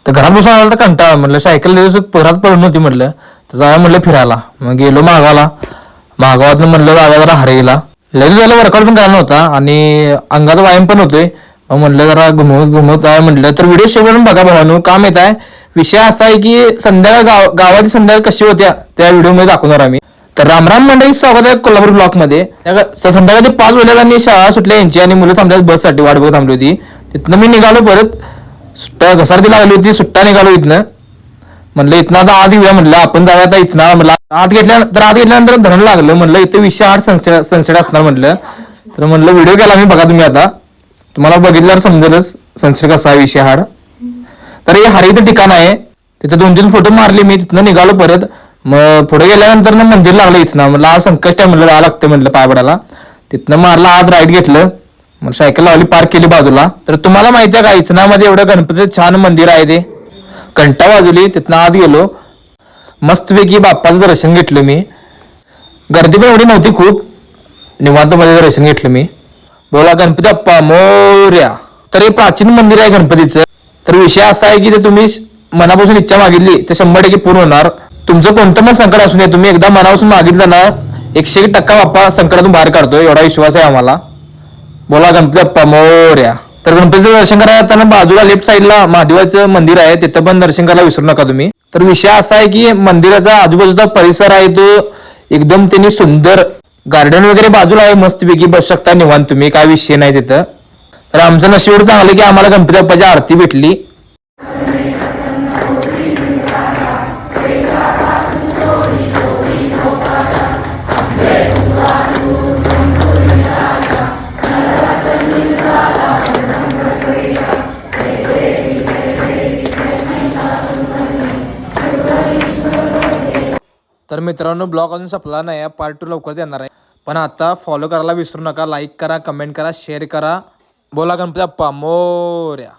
तर घरात बसून आला तर कंटाळा, म्हटलं सायकल परत पडून होती, म्हटलं तर जाऊया म्हटलं फिरायला. मग गेलो मागाला, मागावातनं म्हटलं जाऊया जरा हरेला. लगेच झालं, वर्कआउट पण करायला नव्हता आणि अंगाचा व्यायाम पण होतोय. मग म्हटलं जरा घुमवत घुमवत आहे म्हटलं. तर व्हिडिओ शेवटून बघा भावानो, का माहित आहे विषय असा आहे की संध्याकाळ गावाची संध्याकाळ कशी होत्या त्या व्हिडिओमध्ये दाखवणार आम्ही. तर रामराम मंडळी, स्वागत आहे कोल्हापूर ब्लॉकमध्ये. संध्याकाळचे 5 वाजल्या आणि शाळा सुटल्या यांची आणि मुलं थांबल्यात बससाठी, वाट बघत थांबली होती. तिथनं मी निघालो परत, सुट्टा घसारती लागली होती, सुट्टा निघालो इथनं. म्हणलं इथनं आता आत येऊया, म्हणलं आपण जाऊया आता इथनं. म्हणलं आत घेतल्यानंतर धरण लागलं, म्हणलं इथे विषय आठ सनसेट असणार म्हटलं. तर म्हणलं व्हिडिओ केला मी, बघा तुम्ही आता, तुम्हाला बघितल्यावर समजेलच सनसेट कसा आहे विषय हाड. तर हे हरेचं ठिकाण आहे, तिथे 2-3 फोटो मारले मी. तिथनं निघालो परत. मग पुढे गेल्यानंतर ना मंदिर लागलं इथनं. म्हणलं आज संकष्ट आहे, म्हणलं जावं लागतं म्हटलं पाय पडायला. तिथनं मारला आज राईट घेतलं, मग सायकल लावली, पार्क केली बाजूला. तर तुम्हाला माहिती आहे का इचनामध्ये एवढं गणपतीचं छान मंदिर आहे ते, घंटा वाजवली. तिथनं आत गेलो, मस्तपैकी बाप्पाचं दर्शन घेतलं मी. गर्दी पण एवढी नव्हती, खूप निवांतमध्ये दर्शन घेतलं मी. बोला गणपती बाप्पा मोरया. तर हे प्राचीन मंदिर आहे गणपतीचं. तर विषय असा आहे की ते तुम्ही मनापासून इच्छा मागितली ते 100% पूर्ण होणार. तुमचं कोणतं पण संकट असू नये, तुम्ही एकदा मनापासून मागितलं ना 101% बाप्पा संकटातून बाहेर काढतोय, एवढा विश्वास आहे आम्हाला. बोला गणपती बाप्पा मोरया. तर गणपतीचं दर्शन करायला जाताना बाजूला लेफ्ट साईडला महादेवाचं मंदिर आहे, तिथं पण दर्शन करायला विसरू नका तुम्ही. तर विषय असा आहे की मंदिराचा आजूबाजूचा परिसर आहे तो एकदम त्यांनी सुंदर, गार्डन वगैरे बाजूला आहे, मस्तपैकी बसू शकता निवांत तुम्ही, काय विषय नाही तिथं. तर आमचं नशीब चांगलं की आम्हाला गणपती बाप्पाची आरती भेटली. तर मित्रांनो, ब्लॉग अजून संपला नाही, पार्ट 2 लवकरच येणार आहे. पण आता फॉलो करायला विसरू नका, लाईक करा, कमेंट करा, शेअर करा. बोला गणपती बाप्पा मोरया.